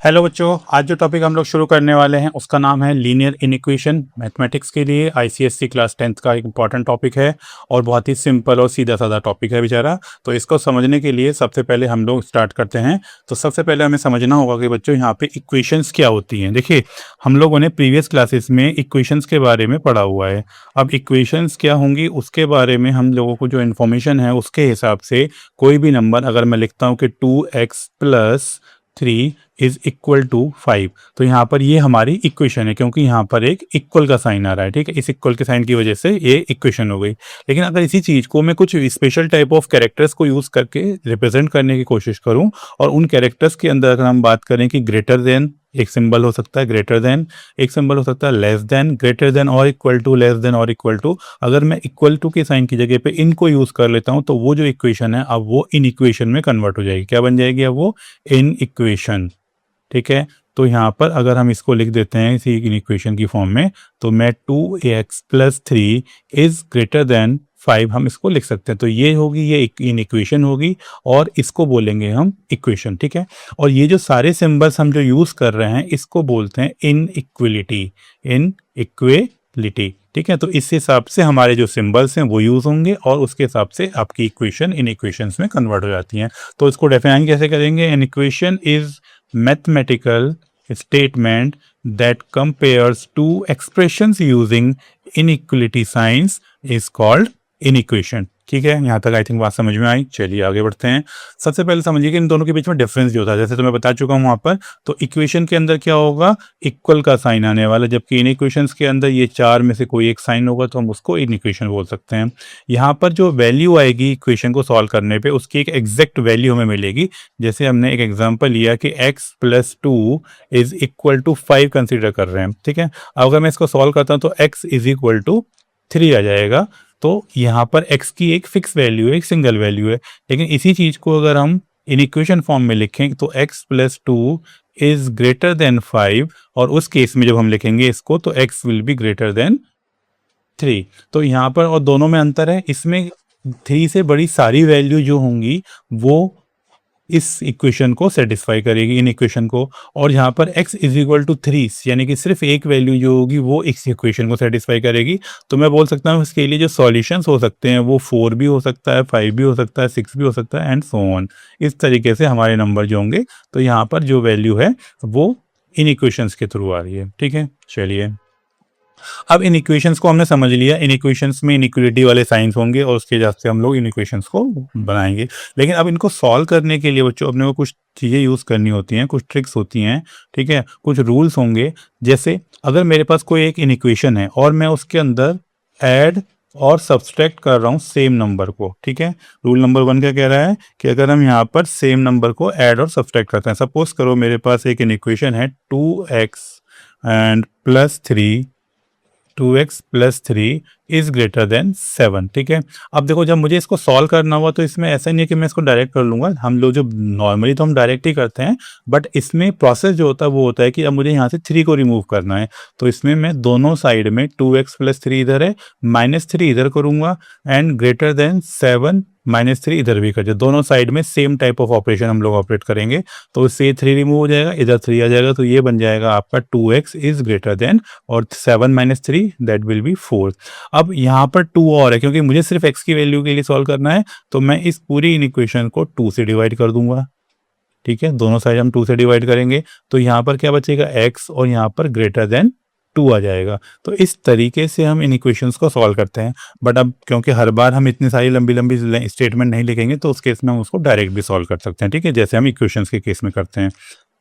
Hello बच्चों, आज जो टॉपिक हम लोग शुरू करने वाले हैं उसका नाम है लीनियर इनइक्वेशन। मैथमेटिक्स के लिए आईसीएससी क्लास 10th का एक इंपॉर्टेंट टॉपिक है और बहुत ही सिंपल और सीधा साधा टॉपिक है बेचारा। तो इसको समझने के लिए सबसे पहले हम लोग स्टार्ट करते हैं। तो सबसे पहले हमें समझना होगा कि बच्चों यहाँ पे इक्वेशंस क्या होती हैं। देखिए, हम लोगों ने प्रीवियस क्लासेस में इक्वेशंस के बारे में पढ़ा हुआ है। अब इक्वेशंस क्या होंगी उसके बारे में हम लोगों को जो इन्फॉर्मेशन है उसके हिसाब से कोई भी नंबर अगर मैं लिखता हूँ कि 2x+3 इज इक्वल टू 5, तो यहाँ पर ये हमारी इक्वेशन है, क्योंकि यहाँ पर एक इक्वल का साइन आ रहा है। ठीक है, इस इक्वल के साइन की वजह से ये इक्वेशन हो गई। लेकिन अगर इसी चीज़ को मैं कुछ स्पेशल टाइप ऑफ कैरेक्टर्स को यूज़ करके रिप्रेजेंट करने की कोशिश करूँ, और उन कैरेक्टर्स के अंदर अगर हम बात करें कि ग्रेटर देन एक सिंबल हो सकता है, ग्रेटर देन एक सिंबल हो सकता है, लेस देन, ग्रेटर देन और इक्वल टू, लेस देन और इक्वल टू, अगर मैं इक्वल टू के साइन की जगह पे इनको यूज़ कर लेता हूँ तो वो जो इक्वेशन है अब वो इन इक्वेशन में कन्वर्ट हो जाएगी। क्या बन जाएगी? अब वो इन इक्वेशन। ठीक है, तो यहाँ पर अगर हम इसको लिख देते हैं इसी इक्वेशन की फॉर्म में, तो मैं 2x+3 इज ग्रेटर देन 5 हम इसको लिख सकते हैं। तो ये होगी, ये इन इक्वेशन होगी और इसको बोलेंगे हम इक्वेशन। ठीक है, और ये जो सारे सिंबल्स हम जो यूज़ कर रहे हैं इसको बोलते हैं इन इक्वलिटी, इन इक्वलिटी। ठीक है, तो इस हिसाब से हमारे जो सिंबल्स हैं वो यूज़ होंगे और उसके हिसाब से आपकी इक्वेशन इन इक्वेशंस में कन्वर्ट हो जाती हैं। तो इसको डिफाइन कैसे करेंगे? An equation is mathematical statement that compares two expressions using inequality signs is called inequation। ठीक है, यहाँ तक आई थिंक बात समझ में आई। चलिए आगे बढ़ते हैं। सबसे पहले समझिए कि इन दोनों के बीच में डिफरेंस जो होता है, जैसे तो मैं बता चुका हूँ वहाँ पर, तो इक्वेशन के अंदर क्या होगा? इक्वल का साइन आने वाला, जबकि इन इक्वेशंस के अंदर ये चार में से कोई एक साइन होगा तो हम उसको इन इक्वेशन बोल सकते हैं। यहाँ पर जो वैल्यू आएगी इक्वेशन को सॉल्व करने पे उसकी एक एग्जैक्ट वैल्यू हमें मिलेगी। जैसे हमने एक एग्जांपल लिया कि x+2 is equal to 5 consider कर रहे हैं। ठीक है, अगर मैं इसको सॉल्व करता हूँ तो x इज इक्वल टू 3 आ जाएगा। तो यहाँ पर x की एक फिक्स वैल्यू है, एक सिंगल वैल्यू है। लेकिन इसी चीज को अगर हम इन इक्वेशन फॉर्म में लिखें तो x+2 इज ग्रेटर देन 5, और उस केस में जब हम लिखेंगे इसको तो x will be greater then 3। तो यहाँ पर और दोनों में अंतर है, इसमें 3 से बड़ी सारी वैल्यू जो होंगी वो इस इक्वेशन को सेटिस्फाई करेगी, इन इक्वेशन को, और यहाँ पर x इज इक्वल टू 3 यानी कि सिर्फ एक वैल्यू जो होगी वो इस इक्वेशन को सेटिस्फाई करेगी। तो मैं बोल सकता हूँ इसके लिए जो सॉल्यूशंस हो सकते हैं वो 4 भी हो सकता है, 5 भी हो सकता है, 6 भी हो सकता है, एंड सो ऑन। इस तरीके से हमारे नंबर जो होंगे, तो यहाँ पर जो वैल्यू है वो इन इक्वेशंस के थ्रू आ रही है। ठीक है, चलिए अब इन इक्वेशंस को हमने समझ लिया। इन इक्वेशंस में इनइक्वलिटी वाले साइंस होंगे और उसके हिसाब से हम लोग इन इक्वेशंस को बनाएंगे। लेकिन अब इनको सॉल्व करने के लिए बच्चों अपने को कुछ चीज़ें यूज़ करनी होती हैं, कुछ ट्रिक्स होती हैं। ठीक है, कुछ रूल्स होंगे। जैसे अगर मेरे पास कोई एक इन इक्वेशन है और मैं उसके अंदर ऐड और सब्सट्रैक्ट कर रहा हूँ सेम नंबर को। ठीक है, रूल नंबर 1 क्या कह रहा है कि अगर हम यहाँ पर सेम नंबर को ऐड और सब्सट्रैक्ट करते हैं, सपोज करो मेरे पास एक इन इक्वेशन है 2x+ 3 इज ग्रेटर देन 7। ठीक है, अब देखो जब मुझे इसको सॉल्व करना हुआ तो इसमें ऐसा नहीं है कि मैं इसको डायरेक्ट कर लूंगा। हम लोग जो नॉर्मली तो हम डायरेक्ट ही करते हैं, बट इसमें प्रोसेस जो होता है वो होता है कि अब मुझे यहाँ से 3 को रिमूव करना है। तो इसमें मैं दोनों साइड में 2x+3 इधर है, -3 इधर करूंगा, एंड ग्रेटर देन 7 -3 इधर भी कर दिया। दोनों साइड में सेम टाइप ऑफ ऑपरेशन हम लोग ऑपरेट करेंगे। तो इससे 3 रिमूव हो जाएगा, इधर 3 आ जाएगा, तो ये बन जाएगा आपका 2x इज ग्रेटर देन, और 7 - 3 दैट विल बी 4। अब यहाँ पर 2 और है, क्योंकि मुझे सिर्फ x की वैल्यू के लिए सॉल्व करना है, तो मैं इस पूरी इक्वेशन को 2 से डिवाइड कर दूंगा। ठीक है, दोनों साइड हम 2 से डिवाइड करेंगे तो यहाँ पर क्या बचेगा? x, और यहाँ पर ग्रेटर देन 2 आ जाएगा। तो इस तरीके से हम इन इक्वेशंस को सॉल्व करते हैं। बट अब क्योंकि हर बार हम इतनी सारी लंबी लंबी स्टेटमेंट नहीं लिखेंगे तो उस केस में हम उसको डायरेक्ट भी सॉल्व कर सकते हैं। ठीक है, जैसे हम इक्वेशंस के केस में करते हैं।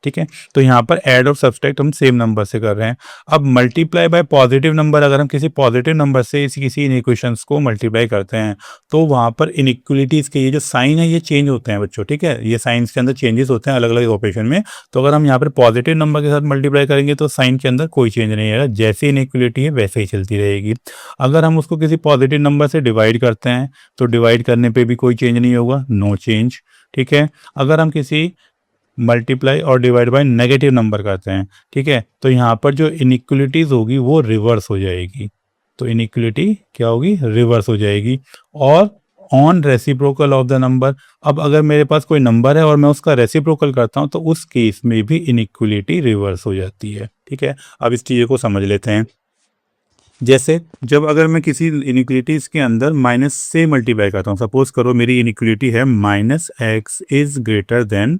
ठीक है, तो यहाँ पर ऐड और सब्सट्रैक्ट हम सेम नंबर से कर रहे हैं। अब मल्टीप्लाई बाय पॉजिटिव नंबर, अगर हम किसी पॉजिटिव नंबर से किसी इन इक्वेशंस को मल्टीप्लाई करते हैं तो वहाँ पर इनइक्वलिटीज़ के ये जो साइन है ये चेंज होते हैं बच्चों। ठीक है, ये साइंस के अंदर चेंजेस होते हैं अलग अलग ऑपरेशन में। तो अगर हम यहाँ पर पॉजिटिव नंबर के साथ मल्टीप्लाई करेंगे तो साइन के अंदर कोई चेंज नहीं आएगा, जैसे इनइक्वलिटी है वैसे ही चलती रहेगी। अगर हम उसको किसी पॉजिटिव नंबर से डिवाइड करते हैं तो डिवाइड करने पर भी कोई चेंज नहीं होगा, नो चेंज। ठीक है, अगर हम किसी मल्टीप्लाई और डिवाइड बाय नेगेटिव नंबर करते हैं, ठीक है, तो यहाँ पर जो इनइक्वलिटीज होगी वो रिवर्स हो जाएगी। तो इनइक्वलिटी क्या होगी? रिवर्स हो जाएगी। और on reciprocal of the number. अब अगर मेरे पास कोई नंबर है और मैं उसका रेसिप्रोकल करता हूँ तो उस केस में भी इनइक्वलिटी रिवर्स हो जाती है। ठीक है, अब इस चीज़ को समझ लेते हैं। जैसे जब अगर मैं किसी इनइक्वलिटीज के अंदर माइनस से मल्टीप्लाई करता हूँ, सपोज करो मेरी इनइक्वलिटी है minus x is greater then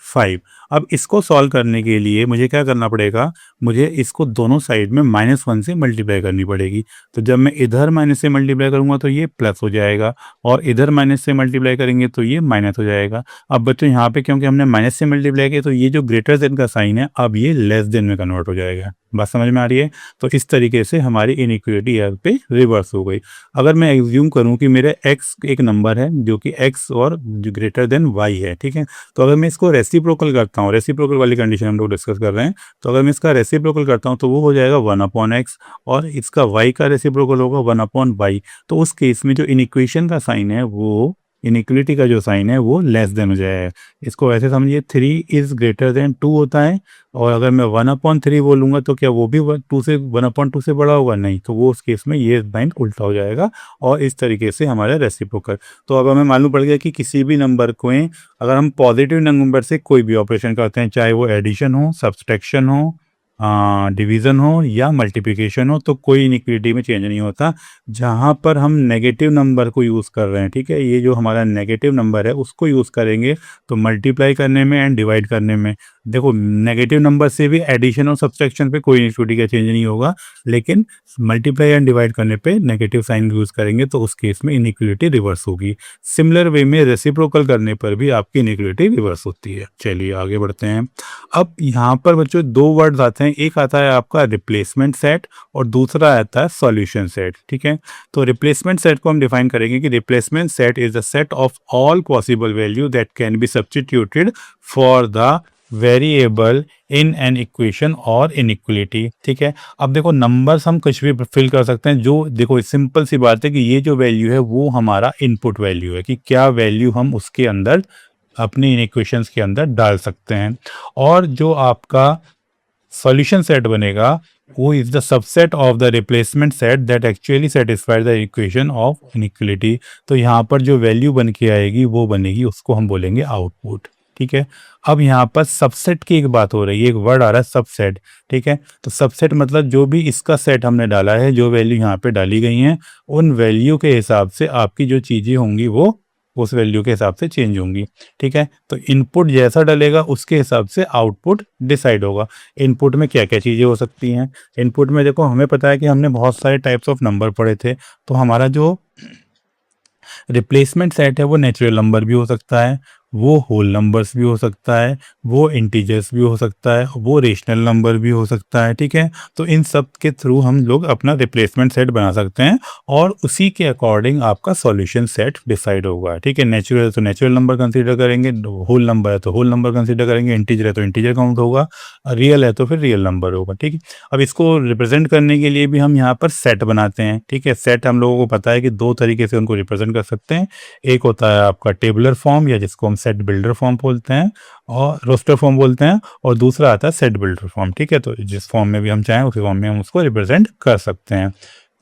5। अब इसको सॉल्व करने के लिए मुझे क्या करना पड़ेगा, मुझे इसको दोनों साइड में -1 से मल्टीप्लाई करनी पड़ेगी। तो जब मैं इधर माइनस से मल्टीप्लाई करूंगा तो ये प्लस हो जाएगा, और इधर माइनस से मल्टीप्लाई करेंगे तो ये माइनस हो जाएगा। अब बच्चों यहाँ पे क्योंकि हमने माइनस से मल्टीप्लाई किया तो ये जो ग्रेटर देन का साइन है अब ये लेस देन में कन्वर्ट हो जाएगा। बात समझ में आ रही है? तो इस तरीके से हमारी इनइक्वलिटी यहाँ पे रिवर्स हो गई। अगर मैं एज्यूम करूँ कि मेरे x एक नंबर है जो कि x और ग्रेटर देन y है, ठीक है, तो अगर मैं इसको रेसिप्रोकल करता हूँ, रेसिप्रोकल वाली कंडीशन हम लोग डिस्कस कर रहे हैं, तो अगर मैं इसका रेसिप्रोकल करता हूँ तो वो हो जाएगा 1/x, और इसका y का रेसिप्रोकल होगा 1/y। तो उस केस में जो इनइक्वेशन का साइन है वो, इनइक्वलिटी का जो साइन है वो लेस देन हो जाएगा। इसको ऐसे समझिए 3 इज ग्रेटर देन 2 होता है, और अगर मैं 1/3 बोलूँगा तो क्या वो भी 1/2 से बड़ा होगा? नहीं, तो वो उस केस में ये साइन उल्टा हो जाएगा, और इस तरीके से हमारा रेसिप्रोकल। तो अब हमें मालूम पड़ गया कि किसी भी नंबर को अगर हम पॉजिटिव नंबर से कोई भी ऑपरेशन करते हैं, चाहे वो एडिशन हो, सब्सट्रैक्शन हो, डिवीज़न हो या मल्टीप्लिकेशन हो, तो कोई इनइक्वलिटी में चेंज नहीं होता। जहाँ पर हम नेगेटिव नंबर को यूज़ कर रहे हैं, ठीक है, ये जो हमारा नेगेटिव नंबर है उसको यूज़ करेंगे तो मल्टीप्लाई करने में एंड डिवाइड करने में, देखो नेगेटिव नंबर से भी एडिशन और सब्सट्रैक्शन पे कोई इनइक्वलिटी का चेंज नहीं होगा, लेकिन मल्टीप्लाई एंड डिवाइड करने पे नेगेटिव साइन यूज़ करेंगे तो उस केस में इनइक्वलिटी रिवर्स होगी। सिमिलर वे में रेसिप्रोकल करने पर भी आपकी इनइक्वलिटी रिवर्स होती है। चलिए आगे बढ़ते हैं। अब यहाँ पर बच्चों दो वर्ड्स आते हैं, एक आता है आपका रिप्लेसमेंट सेट और दूसरा आता है सॉल्यूशन सेट। ठीक है, तो रिप्लेसमेंट सेट को हम डिफाइन करेंगे कि replacement set is the set of all possible value that can be substituted for the variable in an equation और इनइक्वलिटी। ठीक है, अब देखो नंबर्स हम कुछ भी फिल कर सकते हैं, जो देखो सिंपल सी बात है कि ये जो वैल्यू है वो हमारा इनपुट वैल्यू है, कि क्या वैल्यू हम उसके अंदर अपनी इक्वेशंस के अंदर डाल सकते हैं। और जो आपका सॉल्यूशन सेट बनेगा वो is the subset of the replacement set that actually satisfied the equation of inequality. तो यहाँ पर जो वैल्यू बन के आएगी वो बनेगी, उसको हम बोलेंगे आउटपुट। ठीक है, अब यहाँ पर सबसेट की एक बात हो रही है, एक वर्ड आ रहा है सबसेट। ठीक है, तो सबसेट मतलब जो भी इसका सेट हमने डाला है, जो वैल्यू यहाँ पे डाली गई हैं, उन वैल्यू के हिसाब से आपकी जो चीज़ें होंगी वो उस वैल्यू के हिसाब से चेंज होंगी। ठीक है, तो इनपुट जैसा डलेगा उसके हिसाब से आउटपुट डिसाइड होगा। इनपुट में क्या क्या चीज़ें हो सकती हैं? इनपुट में देखो हमें पता है कि हमने बहुत सारे टाइप्स ऑफ नंबर पढ़े थे, तो हमारा जो रिप्लेसमेंट सेट है वो नेचुरल नंबर भी हो सकता है, वो होल नंबर्स भी हो सकता है, वो इंटीजर्स भी हो सकता है, वो रेशनल नंबर भी हो सकता है। ठीक है, तो इन सब के थ्रू हम लोग अपना रिप्लेसमेंट सेट बना सकते हैं और उसी के अकॉर्डिंग आपका सॉल्यूशन सेट डिसाइड होगा। ठीक है, नेचुरल है तो नेचुरल नंबर कंसीडर करेंगे, होल नंबर है तो होल नंबर कंसीडर करेंगे, इंटीजर है तो इंटीजर काउंट होगा, रियल है तो फिर रियल नंबर होगा। ठीक है, अब इसको रिप्रेजेंट करने के लिए भी हम यहाँ पर सेट बनाते हैं। ठीक है, सेट हम लोगों को पता है कि दो तरीके से उनको रिप्रेजेंट कर सकते हैं। एक होता है आपका टेबुलर फॉर्म, या जिसको हम सेट बिल्डर फॉर्म बोलते हैं और रोस्टर फॉर्म बोलते हैं, और दूसरा आता है सेट बिल्डर फॉर्म। ठीक है, तो जिस फॉर्म में भी हम चाहें उस फॉर्म में हम उसको रिप्रेजेंट कर सकते हैं।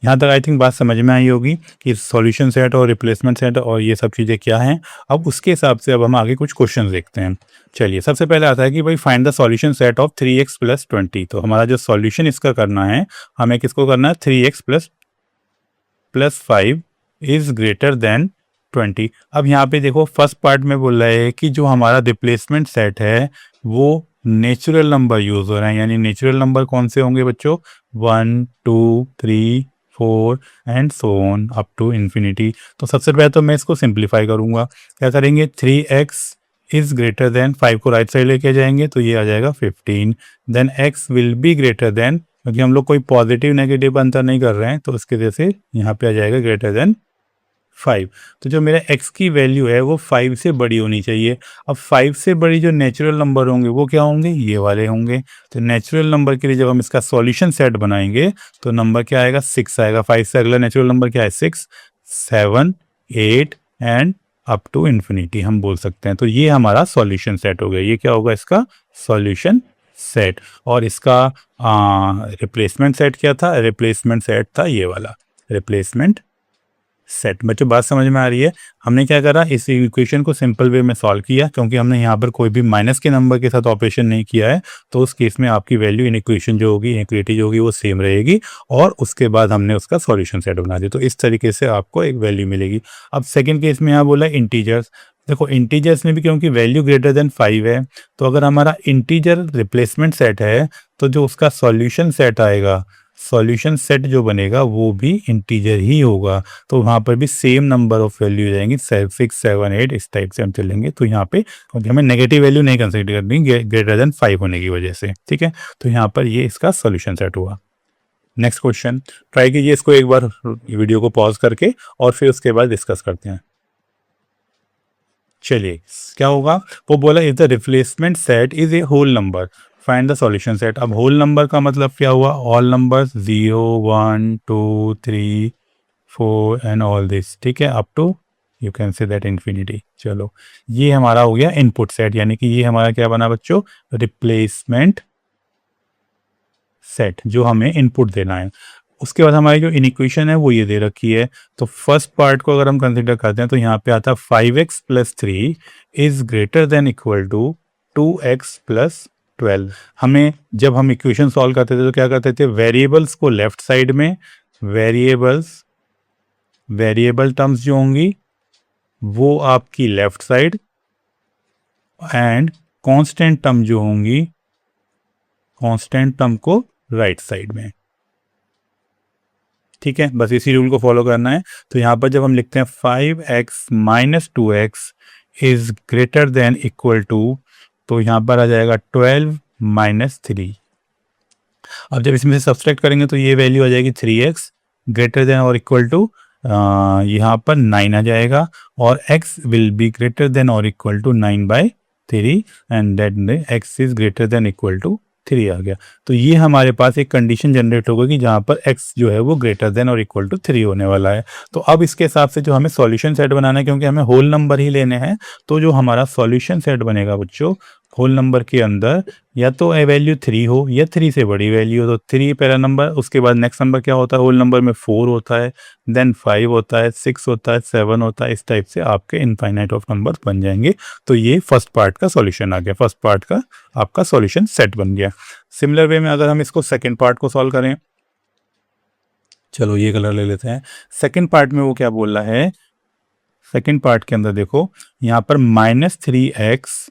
यहाँ तक आई थिंक बात समझ में आई होगी कि सॉल्यूशन सेट और रिप्लेसमेंट सेट और ये सब चीज़ें क्या हैं। अब उसके हिसाब से अब हम आगे कुछ क्वेश्चन देखते हैं। चलिए, सबसे पहले आता है कि भाई find the solution set of 3x + 20। तो हमारा जो सॉल्यूशन इसका करना है, हमें किसको करना है, 3x + 5 इज ग्रेटर देन 20। अब यहाँ पे देखो फर्स्ट पार्ट में बोल रहा है कि जो हमारा रिप्लेसमेंट सेट है वो नेचुरल नंबर यूज हो रहे हैं, यानी नेचुरल नंबर कौन से होंगे बच्चों, 1 2 3 4 and so on up to infinity. तो सबसे पहले तो मैं इसको सिंप्लीफाई करूंगा। क्या करेंगे, 3x इज ग्रेटर देन 5 को राइट साइड लेके जाएंगे तो ये आ जाएगा 15। Then x will be greater than, क्योंकि हम लोग कोई पॉजिटिव नेगेटिव अंतर नहीं कर रहे हैं तो उसके वजह से यहाँ पे आ जाएगा ग्रेटर देन 5। तो जो मेरा x की वैल्यू है वो 5 से बड़ी होनी चाहिए। अब 5 से बड़ी जो नेचुरल नंबर होंगे वो क्या होंगे, ये वाले होंगे। तो नेचुरल नंबर के लिए जब हम इसका सॉल्यूशन सेट बनाएंगे तो नंबर क्या आएगा, 6 आएगा। 5 से अगला नेचुरल नंबर क्या है, 6 7 8 एंड अप टू इन्फिनिटी हम बोल सकते हैं। तो ये हमारा सॉल्यूशन सेट हो गया। ये क्या होगा, इसका सॉल्यूशन सेट। और इसका रिप्लेसमेंट सेट क्या था, रिप्लेसमेंट सेट था ये वाला, रिप्लेसमेंट सेट। बच्चों बात समझ में आ रही है? हमने क्या करा, इस इक्वेशन को सिंपल वे में सॉल्व किया, क्योंकि हमने यहाँ पर कोई भी माइनस के नंबर के साथ ऑपरेशन नहीं किया है, तो उस केस में आपकी वैल्यू इन इक्वेशन जो होगी, इनइक्वालिटी जो होगी वो सेम रहेगी, और उसके बाद हमने उसका सॉल्यूशन सेट बना दिया। तो इस तरीके से आपको एक वैल्यू मिलेगी। अब सेकेंड केस में यहाँ बोला इंटीजर्स। देखो इंटीजर्स में भी क्योंकि वैल्यू ग्रेटर देन 5 है, तो अगर हमारा इंटीजर रिप्लेसमेंट सेट है, तो जो उसका सॉल्यूशन सेट आएगा, सॉल्यूशन सेट जो बनेगा वो भी इंटीजर ही होगा। तो वहाँ पर भी सेम नंबर ऑफ वैल्यू जाएंगी, 6, 7, 8 इस टाइप से हम चलेंगे। तो यहाँ पे क्योंकि हमें नेगेटिव वैल्यू नहीं कंसीडर करनी ग्रेटर देन 5 होने की वजह से, ठीक है। तो यहाँ पर ये इसका सॉल्यूशन सेट हुआ। नेक्स्ट क्वेश्चन ट्राई कीजिए इसको एक बार वीडियो को पॉज करके, और फिर उसके बाद डिस्कस करते हैं। चलिए क्या होगा, वो बोला if the replacement set is a whole number find the solution set. अब होल नंबर का मतलब क्या हुआ, all numbers 0, 1, 2, 3, 4 and all this, ठीक है, up to you can say that infinity. चलो ये हमारा हो गया इनपुट सेट, यानी कि ये हमारा क्या बना बच्चों, रिप्लेसमेंट सेट जो हमें इनपुट देना है। उसके बाद हमारी जो इनइक्वेशन है वो ये दे रखी है। तो फर्स्ट पार्ट को अगर हम कंसिडर करते हैं तो यहाँ पे आता है 5x + 3 is greater than equal to 2x + 12। हमें जब हम इक्वेशन सॉल्व करते थे तो क्या करते थे, वेरिएबल्स को लेफ्ट साइड में, वेरिएबल टर्म्स जो होंगी वो आपकी left side, and constant term जो होंगी, कांस्टेंट टर्म को राइट साइड में, ठीक है। बस इसी रूल को फॉलो करना है। तो यहाँ पर जब हम लिखते हैं 5x - 2x is greater than equal to, तो यहाँ पर आ जाएगा 12 - 3। अब जब इसमें से सब्सट्रैक्ट करेंगे तो ये वैल्यू आ जाएगी 3x ग्रेटर देन और इक्वल टू, यहाँ पर 9 आ जाएगा, और x will be greater than और equal to 9/3 and that x is greater than equal to 3 आ गया। तो ये हमारे पास एक कंडीशन जनरेट होगी कि जहाँ पर x जो है वो ग्रेटर देन और इक्वल टू 3 होने वाला है। तो अब इसके हिसाब से जो हमें सॉल्यूशन सेट बनाना है, क्योंकि हमें होल नंबर ही लेने हैं, तो जो हमारा सॉल्यूशन सेट बनेगा बच्चों, होल नंबर के अंदर या तो ए वैल्यू 3 हो या 3 से बड़ी वैल्यू हो, तो 3 पहला नंबर, उसके बाद नेक्स्ट नंबर क्या होता है होल नंबर में, 4 होता है, देन 5 होता है, 6 होता है, 7 होता है। इस टाइप से आपके इनफाइनाइट ऑफ नंबर्स बन जाएंगे। तो ये फर्स्ट पार्ट का सॉल्यूशन आ गया, फर्स्ट पार्ट का आपका सॉल्यूशन सेट बन गया। सिमिलर वे में अगर हम इसको सेकेंड पार्ट को सॉल्व करें, चलो ये कलर ले लेते हैं। सेकेंड पार्ट में वो क्या बोल रहा है, सेकेंड पार्ट के अंदर देखो यहाँ पर -3x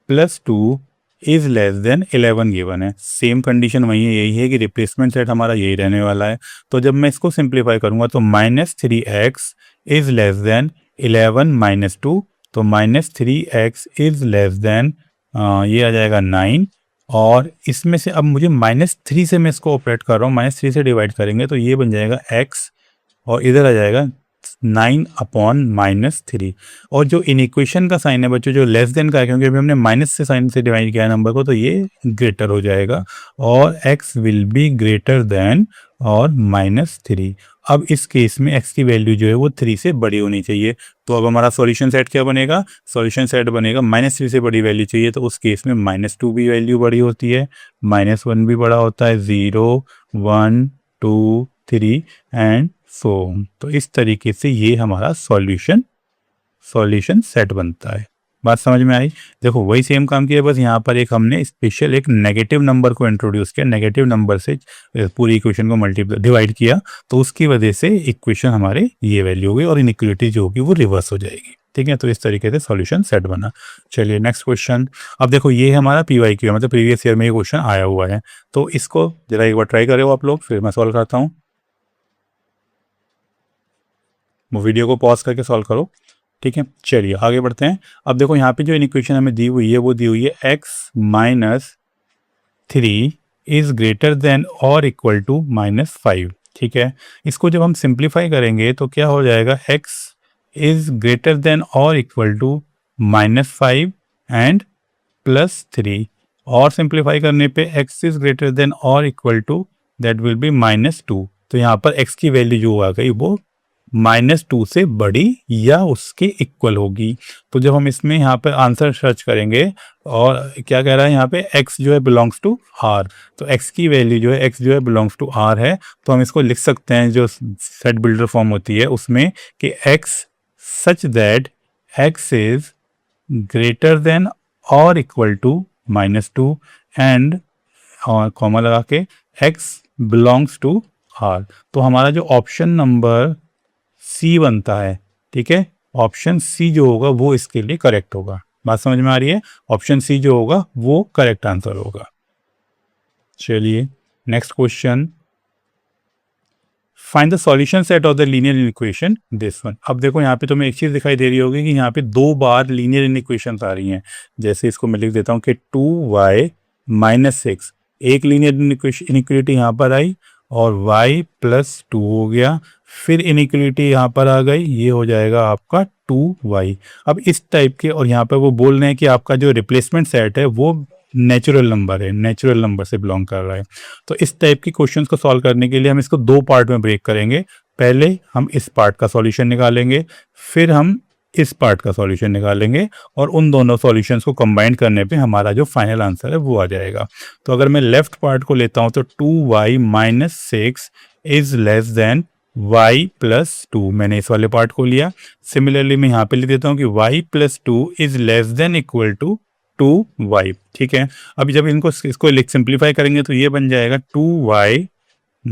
+ 2 is less then 11 given है। सेम कंडीशन वही है, यही है कि रिप्लेसमेंट सेट हमारा यही रहने वाला है। तो जब मैं इसको सिंप्लीफाई करूंगा तो -3x इज लेस देन 11 - 2, तो -3x इज लेस देन ये आ जाएगा 9, और इसमें से अब मुझे -3 से मैं इसको ऑपरेट कर रहा हूँ, -3 से डिवाइड करेंगे तो ये बन जाएगा x, और इधर आ जाएगा 9/-3। और जो इनइक्वेशन का साइन है बच्चों, जो लेस देन का है, क्योंकि अभी हमने माइनस से साइन से डिवाइड किया है नंबर को, तो ये ग्रेटर हो जाएगा, और x will be greater than और -3। अब इस केस में x की वैल्यू जो है वो 3 से बड़ी होनी चाहिए। तो अब हमारा सॉल्यूशन सेट क्या बनेगा, सॉल्यूशन सेट बनेगा -3 से बड़ी वैल्यू चाहिए, तो उस केस में -2 भी वैल्यू बड़ी होती है, -1 भी बड़ा होता है, 0, 1, 2, 3 एंड तो इस तरीके से ये हमारा सॉल्यूशन सेट बनता है। बात समझ में आई? देखो वही सेम काम किया, बस यहाँ पर एक हमने स्पेशल एक नेगेटिव नंबर को इंट्रोड्यूस किया, नेगेटिव नंबर से पूरी इक्वेशन को डिवाइड किया, तो उसकी वजह से इक्वेशन हमारे ये वैल्यू होगी और इनइक्वालिटी जो होगी वो रिवर्स हो जाएगी, ठीक है। तो इस तरीके से सॉल्यूशन सेट बना। चलिए नेक्स्ट क्वेश्चन। अब देखो ये हमारा PYQ है, मतलब प्रीवियस ईयर में ये क्वेश्चन आया हुआ है, तो इसको जरा एक बार ट्राई करो आप लोग, फिर मैं सॉल्व करता हूँ। वो वीडियो को पॉज करके सॉल्व करो, ठीक है। चलिए आगे बढ़ते हैं। अब देखो यहाँ पे जो इक्वेशन हमें दी हुई है वो दी हुई है x - 3 इज ग्रेटर देन और इक्वल टू -5, ठीक है। इसको जब हम सिंप्लीफाई करेंगे तो क्या हो जाएगा, x इज ग्रेटर देन और इक्वल टू -5 एंड +3, और सिंप्लीफाई करने पे x इज ग्रेटर देन और equal to that will be -2। तो यहाँ पर x की वैल्यू जो आ गई वो -2 से बड़ी या उसके इक्वल होगी। तो जब हम इसमें यहाँ पे आंसर सर्च करेंगे और क्या कह रहा है यहाँ पे x जो है बिलोंग्स टू r, तो x की वैल्यू जो है x जो है बिलोंग्स टू r है, तो हम इसको लिख सकते हैं जो सेट बिल्डर फॉर्म होती है उसमें कि x such that x is greater than और इक्वल टू -2 एंड और कॉमा लगा के x बिलोंग्स टू r। तो हमारा जो ऑप्शन नंबर सी बनता है, ठीक है, ऑप्शन सी जो होगा वो इसके लिए करेक्ट होगा। बात समझ में आ रही है? ऑप्शन सी जो होगा वो करेक्ट आंसर होगा। चलिए next question, find the solution set of the linear equation this one. अब देखो यहाँ पे तुम्हें एक चीज दिखाई दे रही होगी कि यहाँ पे 2 बार लीनियर इक्वेशंस आ रही हैं। जैसे इसको मैं लिख देता हूँ कि 2y - 6, एक लीनियर इनइक्वालिटी यहाँ पर आई और y + 2 हो गया, फिर इनइक्वालिटी यहाँ पर आ गई, ये हो जाएगा आपका 2y। अब इस टाइप के, और यहाँ पर वो बोल रहे हैं कि आपका जो रिप्लेसमेंट सेट है वो नेचुरल नंबर है, नेचुरल नंबर से बिलोंग कर रहा है। तो इस टाइप की क्वेश्चंस को सॉल्व करने के लिए हम इसको 2 पार्ट में ब्रेक करेंगे। पहले हम इस पार्ट का सॉल्यूशन निकालेंगे, फिर हम इस पार्ट का सॉल्यूशन निकालेंगे, और उन दोनों सॉल्यूशंस को कंबाइन करने पे हमारा जो फाइनल आंसर है वो आ जाएगा। तो अगर मैं लेफ्ट पार्ट को लेता हूं तो 2y - 6 is less then y + 2, मैंने इस वाले पार्ट को लिया। सिमिलरली मैं यहाँ पे लिख देता हूँ कि y + 2 is less than equal to 2y। ठीक है, अभी जब इसको सिंप्लीफाई करेंगे तो ये बन जाएगा 2y -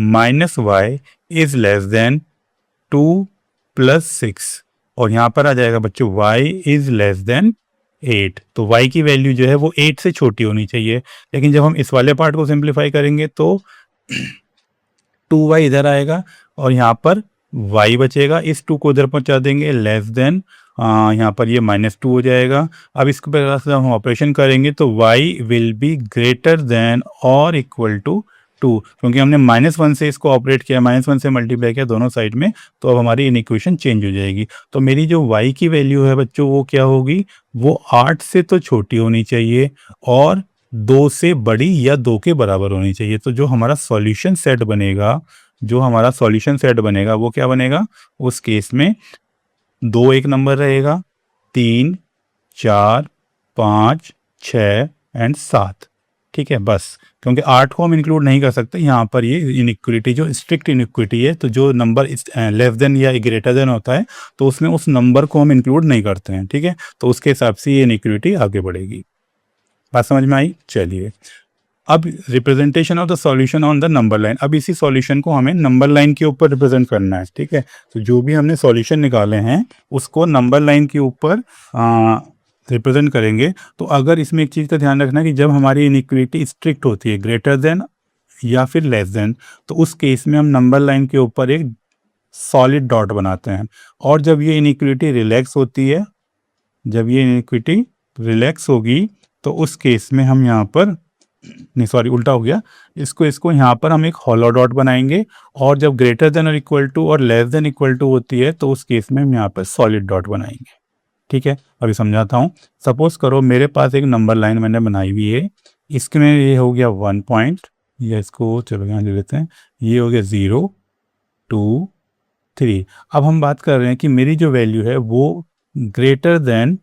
y is less then 2 + 6, और यहाँ पर आ जाएगा बच्चों y इज लेस देन 8। तो y की वैल्यू जो है वो 8 से छोटी होनी चाहिए। लेकिन जब हम इस वाले पार्ट को सिंप्लीफाई करेंगे तो 2y इधर आएगा और यहाँ पर y बचेगा, इस 2 को इधर पहुंचा देंगे, लेस देन यहाँ पर ये -2 हो जाएगा। अब इसके बाद से हम ऑपरेशन करेंगे तो y will be greater than और इक्वल टू 2, क्योंकि हमने -1 से इसको ऑपरेट किया, -1 से मल्टीप्लाई किया दोनों साइड में, तो अब हमारी इक्वेशन चेंज हो जाएगी। तो मेरी जो y की वैल्यू है बच्चों वो क्या होगी, वो 8 से तो छोटी होनी चाहिए और 2 से बड़ी या 2 के बराबर होनी चाहिए। तो जो हमारा सॉल्यूशन सेट बनेगा, वो क्या बनेगा, उस केस में 2 एक नंबर रहेगा, 3, 4, 5, 6 एंड 7। ठीक है, बस क्योंकि 8 को हम इंक्लूड नहीं कर सकते यहाँ पर, ये इनइक्वालिटी जो स्ट्रिक्ट इनइक्वालिटी है, तो जो नंबर लेस देन या ग्रेटर देन होता है तो उसमें उस नंबर को हम इंक्लूड नहीं करते हैं। ठीक है, तो उसके हिसाब से ये इनइक्वालिटी आगे बढ़ेगी। बात समझ में आई? चलिए अब representation of the solution on the number line. अब इसी सॉल्यूशन को हमें नंबर लाइन के ऊपर रिप्रेजेंट करना है। ठीक है, तो जो भी हमने सॉल्यूशन निकाले हैं उसको नंबर लाइन के ऊपर रिप्रेजेंट करेंगे। तो अगर इसमें एक चीज़ का ध्यान रखना कि जब हमारी इनइक्वालिटी स्ट्रिक्ट होती है, ग्रेटर देन या फिर लेस देन, तो उस केस में हम नंबर लाइन के ऊपर एक सॉलिड डॉट बनाते हैं। और जब ये इनइक्वालिटी रिलैक्स होती है, जब ये इनइक्वालिटी रिलैक्स होगी तो उस केस में हम यहाँ पर, नहीं सॉरी उल्टा हो गया, इसको यहाँ पर हम एक हॉलो डॉट बनाएंगे, और जब ग्रेटर देन और इक्वल टू और लेस देन इक्वल टू होती है तो उस केस में हम यहाँ पर सॉलिड डॉट बनाएंगे। ठीक है, अभी समझाता हूँ। सपोज करो मेरे पास एक नंबर लाइन मैंने बनाई हुई है, इसमें ये हो गया 1 पॉइंट, या इसको चलो यहाँ ले लेते हैं, ये हो गया 0, 2, 3। अब हम बात कर रहे हैं कि मेरी जो वैल्यू है वो ग्रेटर देन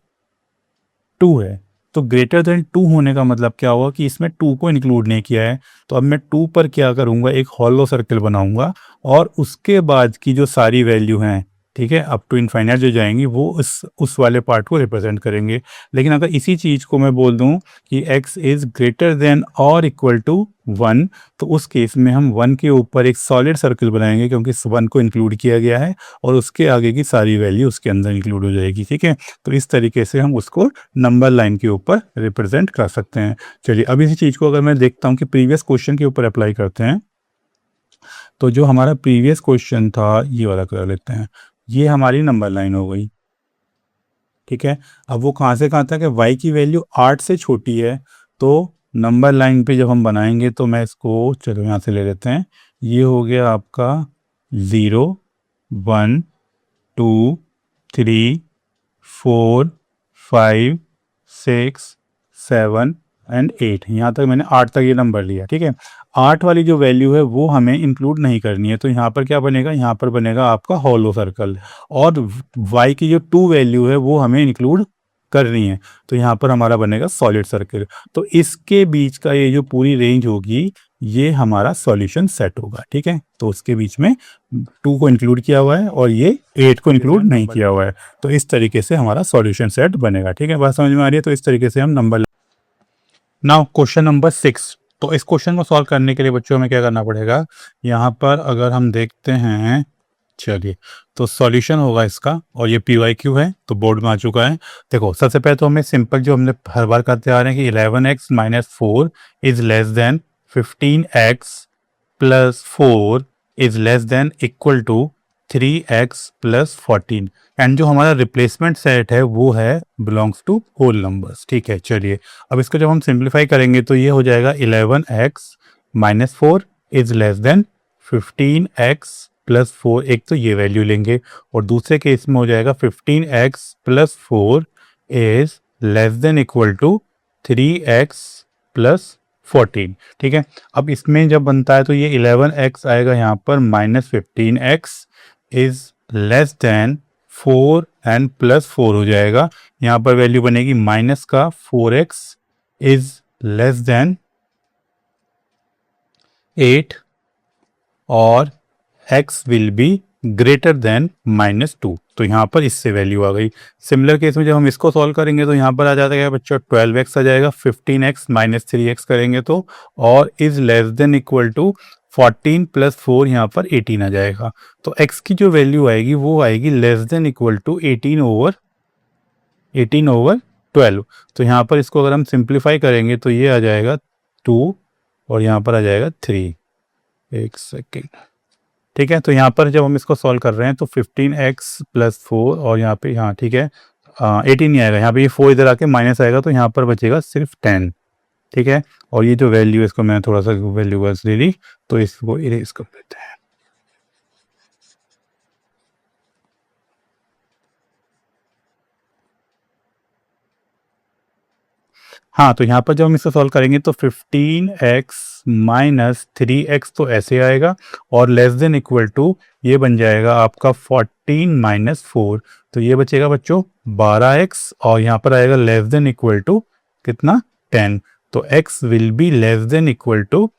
2 है। तो ग्रेटर देन 2 होने का मतलब क्या हुआ कि इसमें 2 को इंक्लूड नहीं किया है। तो अब मैं 2 पर क्या करूँगा, एक हॉलो सर्कल बनाऊंगा, और उसके बाद की जो सारी वैल्यू हैं, ठीक है, अप टू इनफाइनाइट जो जाएंगी वो उस वाले पार्ट को रिप्रेजेंट करेंगे। लेकिन अगर इसी चीज़ को मैं बोल दूं कि x इज़ ग्रेटर देन और इक्वल टू 1, तो उस केस में हम 1 के ऊपर एक सॉलिड सर्कल बनाएंगे, क्योंकि इस 1 को इंक्लूड किया गया है और उसके आगे की सारी वैल्यू उसके अंदर इंक्लूड हो जाएगी। ठीक है, तो इस तरीके से हम उसको नंबर लाइन के ऊपर रिप्रेजेंट कर सकते हैं। चलिए अब इसी चीज़ को अगर मैं देखता हूँ कि प्रीवियस क्वेश्चन के ऊपर अप्लाई करते हैं, तो जो हमारा प्रीवियस क्वेश्चन था ये वाला कर लेते हैं, ये हमारी नंबर लाइन हो गई। ठीक है, अब वो कहाँ से कहाँ तक है, y की वैल्यू 8 से छोटी है, तो नंबर लाइन पे जब हम बनाएंगे तो मैं इसको चलो यहाँ से ले लेते हैं, ये हो गया आपका 0, 1, 2, 3, 4, 5, 6, 7 एंड 8, यहाँ तक मैंने 8 तक ये नंबर लिया, ठीक है। 8 वाली जो वैल्यू है वो हमें इंक्लूड नहीं करनी है, तो यहाँ पर क्या बनेगा, यहाँ पर बनेगा आपका हॉलो सर्कल। और y की जो 2 वैल्यू है वो हमें इंक्लूड करनी है, तो यहाँ पर हमारा बनेगा सॉलिड सर्कल। तो इसके बीच का ये जो पूरी रेंज होगी ये हमारा सॉल्यूशन सेट होगा, ठीक है। तो उसके बीच में 2 को इंक्लूड किया हुआ है और ये 8 को इंक्लूड नहीं किया हुआ है, तो इस तरीके से हमारा सॉल्यूशन सेट बनेगा, ठीक है। बात समझ में आ रही है? तो इस तरीके से हम नंबर। Now question number 6। तो इस क्वेश्चन को सॉल्व करने के लिए बच्चों हमें क्या करना पड़ेगा, यहाँ पर अगर हम देखते हैं, चलिए, तो सॉल्यूशन होगा इसका, और ये PYQ है तो बोर्ड में आ चुका है। देखो सबसे पहले तो हमें सिंपल जो हमने हर बार करते आ रहे हैं कि 11x minus 4 is less than 15x plus 4 is less than equal to 3x plus 14, and जो हमारा रिप्लेसमेंट सेट है वो है बिलोंग्स टू होल नंबर्स, ठीक है। चलिए अब इसको जब हम सिंप्लीफाई करेंगे तो ये हो जाएगा 11x minus 4 is less than 15x plus 4, एक तो ये वैल्यू लेंगे, और दूसरे केस में हो जाएगा 15x plus 4 is less than equal to 3x plus 14, ठीक है। अब इसमें जब बनता है तो ये 11x आएगा यहाँ पर minus 15x is less then 4 and plus 4 हो जाएगा, यहाँ पर वैल्यू बनेगी माइनस का 4x इज लेस देन 8 और x will be greater then -2, तो यहाँ पर इससे वैल्यू आ गई। सिमिलर केस में जब हम इसको सॉल्व करेंगे तो यहाँ पर आ जाता है बच्चों 12x आ जाएगा, 15x माइनस 3x करेंगे तो, और is less than equal to 14 plus 4, यहाँ पर 18 आ जाएगा। तो x की जो वैल्यू आएगी वो आएगी less than equal to 18 over 12। तो यहाँ पर इसको अगर हम सिंप्लीफाई करेंगे तो ये आ जाएगा 2 और यहाँ पर आ जाएगा 3, एक सेकेंड, ठीक है। तो यहाँ पर जब हम इसको सॉल्व कर रहे हैं तो 15x प्लस 4 और यहाँ पे, हाँ ठीक है, 18 नहीं आएगा, यहाँ पे ये 4 इधर आके माइनस आएगा तो यहाँ पर बचेगा सिर्फ 10, ठीक है। और ये जो वैल्यू है इसको मैंने थोड़ा सा वैल्यू बस ले ली, तो इसको इरेज कर देते हैं। हाँ, तो यहाँ पर जब हम इसको सॉल्व करेंगे तो 15x माइनस 3x तो ऐसे आएगा, और लेस देन इक्वल टू ये बन जाएगा आपका 14 माइनस 4, तो ये बचेगा बच्चों 12x, और यहाँ पर आएगा लेस देन इक्वल टू कितना, 10, तो x will be less than equal to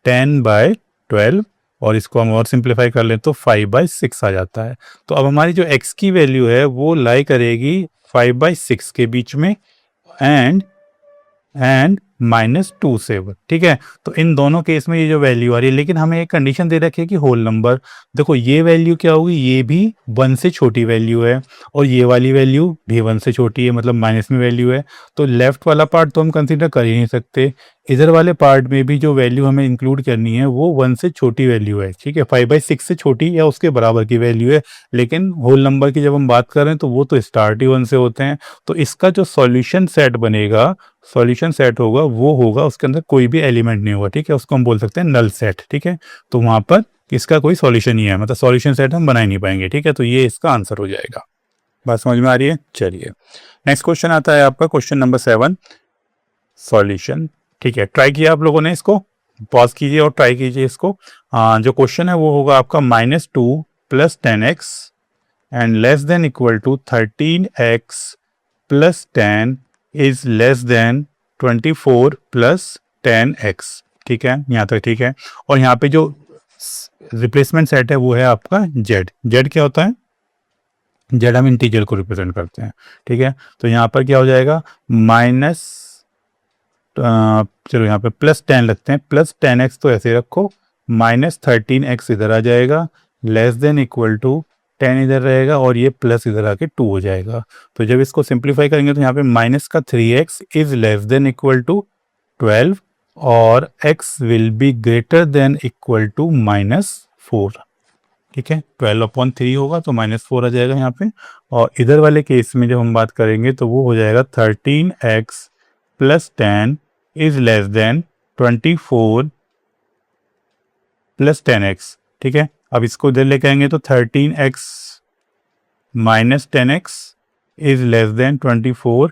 10/12, और इसको हम और सिंप्लीफाई कर लें तो 5/6 आ जाता है। तो अब हमारी जो x की वैल्यू है वो लाई करेगी 5/6 के बीच में एंड -2 से, ठीक है। तो इन दोनों केस में ये जो वैल्यू आ रही है, लेकिन हमें एक कंडीशन दे रखी है कि होल नंबर, देखो ये वैल्यू क्या होगी, ये भी 1 से छोटी वैल्यू है और ये वाली वैल्यू भी 1 से छोटी है, मतलब माइनस में वैल्यू है, तो लेफ्ट वाला पार्ट तो हम कंसीडर कर ही नहीं सकते। इधर वाले पार्ट में भी जो वैल्यू हमें इंक्लूड करनी है वो 1 से छोटी वैल्यू है, ठीक है, 5/6 से छोटी या उसके बराबर की वैल्यू है, लेकिन होल नंबर की जब हम बात कर रहे हैं तो वो तो स्टार्ट ही 1 से होते हैं। तो इसका जो सॉल्यूशन सेट बनेगा, सॉल्यूशन सेट होगा वो होगा उसके अंदर कोई भी एलिमेंट नहीं होगा, ठीक है, उसको हम बोल सकते हैं नल सेट, ठीक है। तो वहां पर इसका कोई सॉल्यूशन नहीं है, मतलब सॉल्यूशन सेट हम बना ही नहीं पाएंगे, ठीक है। तो ये इसका आंसर हो जाएगा। बात समझ में आ रही है? चलिए नेक्स्ट क्वेश्चन आता है आपका क्वेश्चन नंबर 7, सॉल्यूशन, ठीक है। ट्राई किया आप लोगों ने, इसको पॉज कीजिए और ट्राई कीजिए इसको। जो क्वेश्चन है वो होगा आपका -2 plus 10x and less than equal to 13x plus 10 is less than 24 plus 10x, ठीक है, यहाँ तक ठीक है। और यहाँ पे जो रिप्लेसमेंट सेट है वो है आपका z क्या होता है, z हम इंटीजर को रिप्रेजेंट करते हैं, ठीक है। तो यहाँ पर क्या हो जाएगा माइनस, चलो यहाँ पे प्लस 10 लगते हैं, प्लस 10x तो ऐसे रखो, माइनस 13x इधर आ जाएगा, लेस देन इक्वल टू 10 इधर रहेगा और ये प्लस इधर आके 2 हो जाएगा। तो जब इसको सिंप्लीफाई करेंगे तो यहाँ पे माइनस का 3x is less than equal to 12 और x will be greater than equal to -4, ठीक है। 12/3 होगा तो -4 आ जाएगा यहाँ पे। और इधर वाले केस में जब हम बात करेंगे तो वो हो जाएगा 13x plus 10 is less than 24 plus 10x, ठीक है। अब इसको इधर लेके आएंगे तो 13x minus 10x is less than 24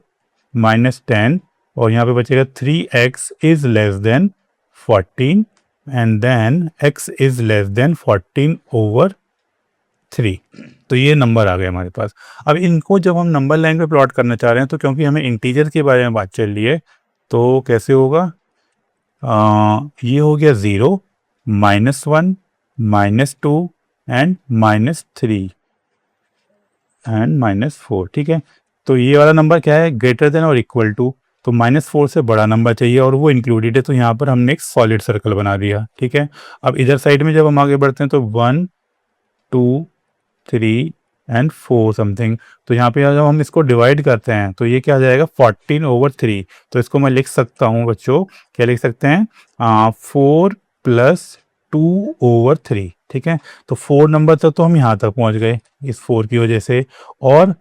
minus 10, और यहाँ पे बचेगा 3x is less than 14 and then x is less than 14 over 3। तो ये नंबर आ गए हमारे पास। अब इनको जब हम नंबर लाइन पे प्लॉट करना चाह रहे हैं तो क्योंकि हमें इंटीजर के बारे में बात चल रही है तो कैसे होगा, ये हो गया 0, -1, -2 एंड -3 एंड -4। ठीक है, तो ये वाला नंबर क्या है, ग्रेटर देन और इक्वल टू, तो -4 से बड़ा नंबर चाहिए और वो इंक्लूडेड है, तो यहाँ पर हमने एक सॉलिड सर्कल बना दिया। ठीक है, अब इधर साइड में जब हम आगे बढ़ते हैं तो 1, 2, 3 एंड 4 समथिंग, तो यहाँ पे जब हम इसको डिवाइड करते हैं तो ये क्या आ जाएगा 14 ओवर 3। तो इसको मैं लिख सकता हूँ बच्चों, क्या लिख सकते हैं, 4 + 2 ओवर 3। ठीक है, तो 4 नंबर तक तो हम यहाँ तक पहुँच गए इस 4 की वजह से, और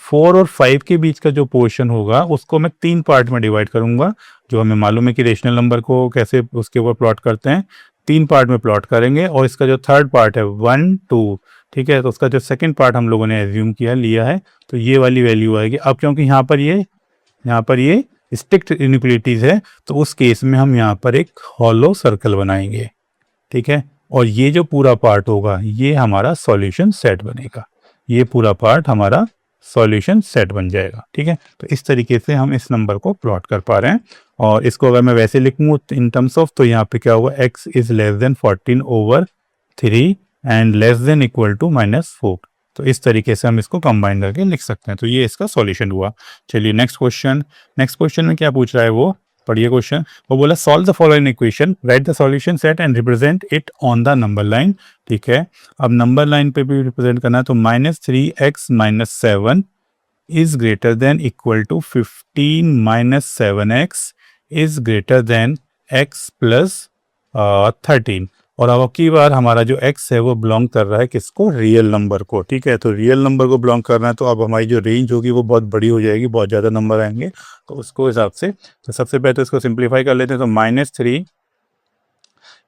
4 और 5 के बीच का जो पोर्शन होगा उसको मैं 3 पार्ट में डिवाइड करूंगा। जो हमें मालूम है कि रेशनल नंबर को कैसे उसके ऊपर प्लॉट करते हैं, 3 पार्ट में प्लॉट करेंगे, और इसका जो थर्ड पार्ट है 1, 2, ठीक है, तो उसका जो सेकंड पार्ट हम लोगों ने एज्यूम लिया है, तो ये वाली वैल्यू आएगी। अब क्योंकि यहाँ पर ये स्ट्रिक्ट इनइक्वालिटीज है, तो उस केस में हम यहाँ पर एक हॉलो सर्कल बनाएंगे। ठीक है, और ये जो पूरा पार्ट होगा ये हमारा सॉल्यूशन सेट बनेगा, ये पूरा पार्ट हमारा सॉल्यूशन सेट बन जाएगा। ठीक है, तो इस तरीके से हम इस नंबर को प्लॉट कर पा रहे हैं। और इसको अगर मैं वैसे लिखूँ इन टर्म्स ऑफ, तो यहाँ पे क्या होगा, x is less than 14 over 3 and less than equal to -4। तो इस तरीके से हम इसको कंबाइन करके लिख सकते हैं। तो ये इसका सॉल्यूशन हुआ। चलिए नेक्स्ट क्वेश्चन में क्या पूछ रहा है वो पढ़िए क्वेश्चन। वो बोला solve the following equation, right the solution set and represent it on the number line. ठीक है, अब नंबर लाइन पे भी रिप्रेजेंट करना है, तो -3x - 7 is greater than equal to 15 - 7x is greater than x + 13। और अब की बार हमारा जो x है वो बिलोंग कर रहा है किसको, रियल नंबर को। ठीक है, तो रियल नंबर को बिलोंग करना है, तो अब हमारी जो रेंज होगी वो बहुत बड़ी हो जाएगी, बहुत ज़्यादा नंबर आएंगे, तो उसको हिसाब से तो सबसे पहले तो इसको सिंप्लीफाई कर लेते हैं। तो -3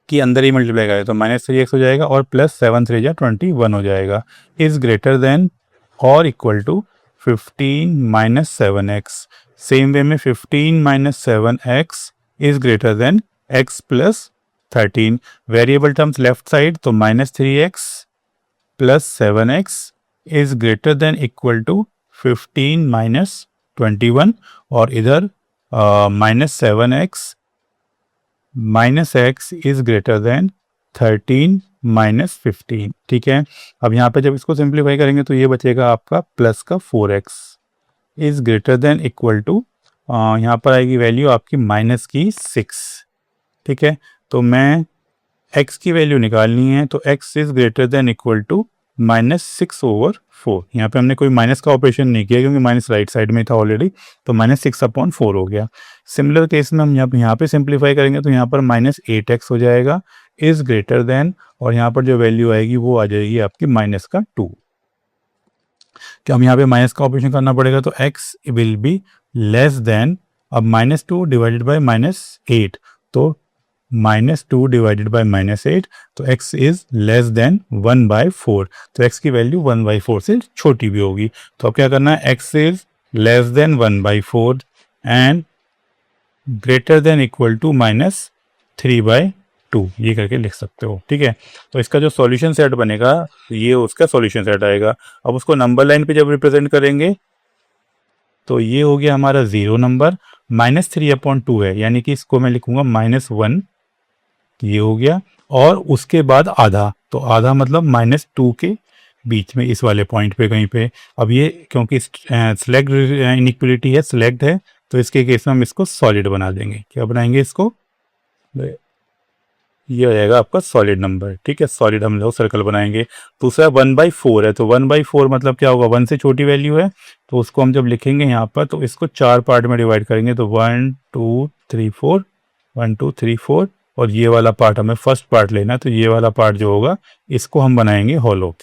की अंदर ही मल्टीप्लाई करें तो -3x हो जाएगा, और +7 3 जा 21 हो जाएगा, इज ग्रेटर देन और equal to 15 - 7x। Same way में 15 - 7x is greater than x + 13। Variable terms left side, तो -3x + 7x is greater than equal to 15 - 21, और इधर -7x -x is greater then 13 - 15। ठीक है, अब यहाँ पे जब इसको सिंप्लीफाई करेंगे तो ये बचेगा आपका प्लस का 4x is greater than equal to, यहाँ पर आएगी वैल्यू आपकी -6। ठीक है, तो मैं x की वैल्यू निकालनी है, तो x is greater than equal to -6 over 4। यहाँ पे हमने कोई माइनस का ऑपरेशन नहीं किया क्योंकि माइनस राइट साइड में था ऑलरेडी, तो -6/4 हो गया। सिमिलर केस में हम यहाँ पे सिंप्लीफाई करेंगे तो यहाँ पर -8x हो जाएगा इज ग्रेटर देन, और यहाँ पर जो वैल्यू आएगी वो आ जाएगी आपकी -2। क्या हम यहाँ पे माइनस का ऑपरेशन करना पड़ेगा, तो x will be less then, अब -2 डिवाइडेड बाई -8, तो -2 डिवाइडेड बाई -8, तो x इज लेस देन 1/4, तो x की वैल्यू 1/4 से छोटी भी होगी। तो अब क्या करना है, x is less than 1/4 and greater than equal to -3/2, ये करके लिख सकते हो। ठीक है, तो इसका जो सॉल्यूशन सेट बनेगा ये उसका सॉल्यूशन सेट आएगा। अब उसको नंबर लाइन पे जब रिप्रेजेंट करेंगे तो ये हो गया हमारा 0 नंबर, -3/2 है, यानी कि इसको मैं लिखूंगा -1, ये हो गया, और उसके बाद आधा, तो आधा मतलब -2 के बीच में इस वाले पॉइंट पे कहीं पे। अब ये क्योंकि सिलेक्ट इनइक्वलिटी है, सिलेक्ट है, तो इसके केस में हम इसको सॉलिड बना देंगे। क्या बनाएंगे इसको, ये हो जाएगा आपका सॉलिड नंबर। ठीक है, सॉलिड हम लोग सर्कल बनाएंगे। दूसरा 1/4 है, तो 1/4 मतलब क्या होगा, 1 से छोटी वैल्यू है, तो उसको हम जब लिखेंगे यहाँ पर तो इसको 4 पार्ट में डिवाइड करेंगे, तो 1 2 3 4, 1 2 3 4, और ये वाला पार्ट हमें फर्स्ट पार्ट लेना है, तो ये वाला पार्ट जो होगा इसको हम बनाएंगे होलो,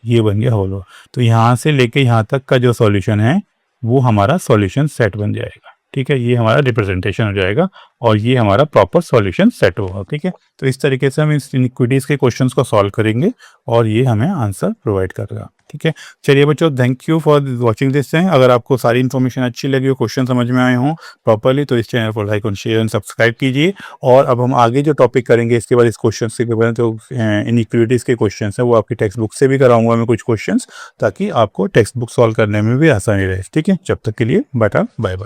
ये बन गया होलो। तो यहाँ से लेके यहाँ तक का जो सॉल्यूशन है वो हमारा सॉल्यूशन सेट बन जाएगा। ठीक है, ये हमारा रिप्रेजेंटेशन हो जाएगा और ये हमारा प्रॉपर सॉल्यूशन सेट होगा। ठीक है, तो इस तरीके से हम इस इनइक्विटीज के क्वेश्चंस को सॉल्व करेंगे और ये हमें आंसर प्रोवाइड करेगा। ठीक है। चलिए बच्चों, thank you for watching this channel. अगर आपको सारी इन्फॉर्मेशन अच्छी लगी हो, क्वेश्चन समझ में आए हों प्रॉपर्ली, तो इस चैनल को लाइक और शेयर एंड सब्सक्राइब कीजिए। और अब हम आगे जो टॉपिक करेंगे इसके बाद, इस क्वेश्चन के बाद जो इनइक्वालिटीज़ के क्वेश्चन हैं वो आपकी टेक्स्ट बुक से भी कराऊंगा मैं कुछ क्वेश्चन, ताकि आपको टेक्स्ट बुक सॉल्व करने में भी आसानी रहे। ठीक है, जब तक के लिए बाटा, बाय बाय।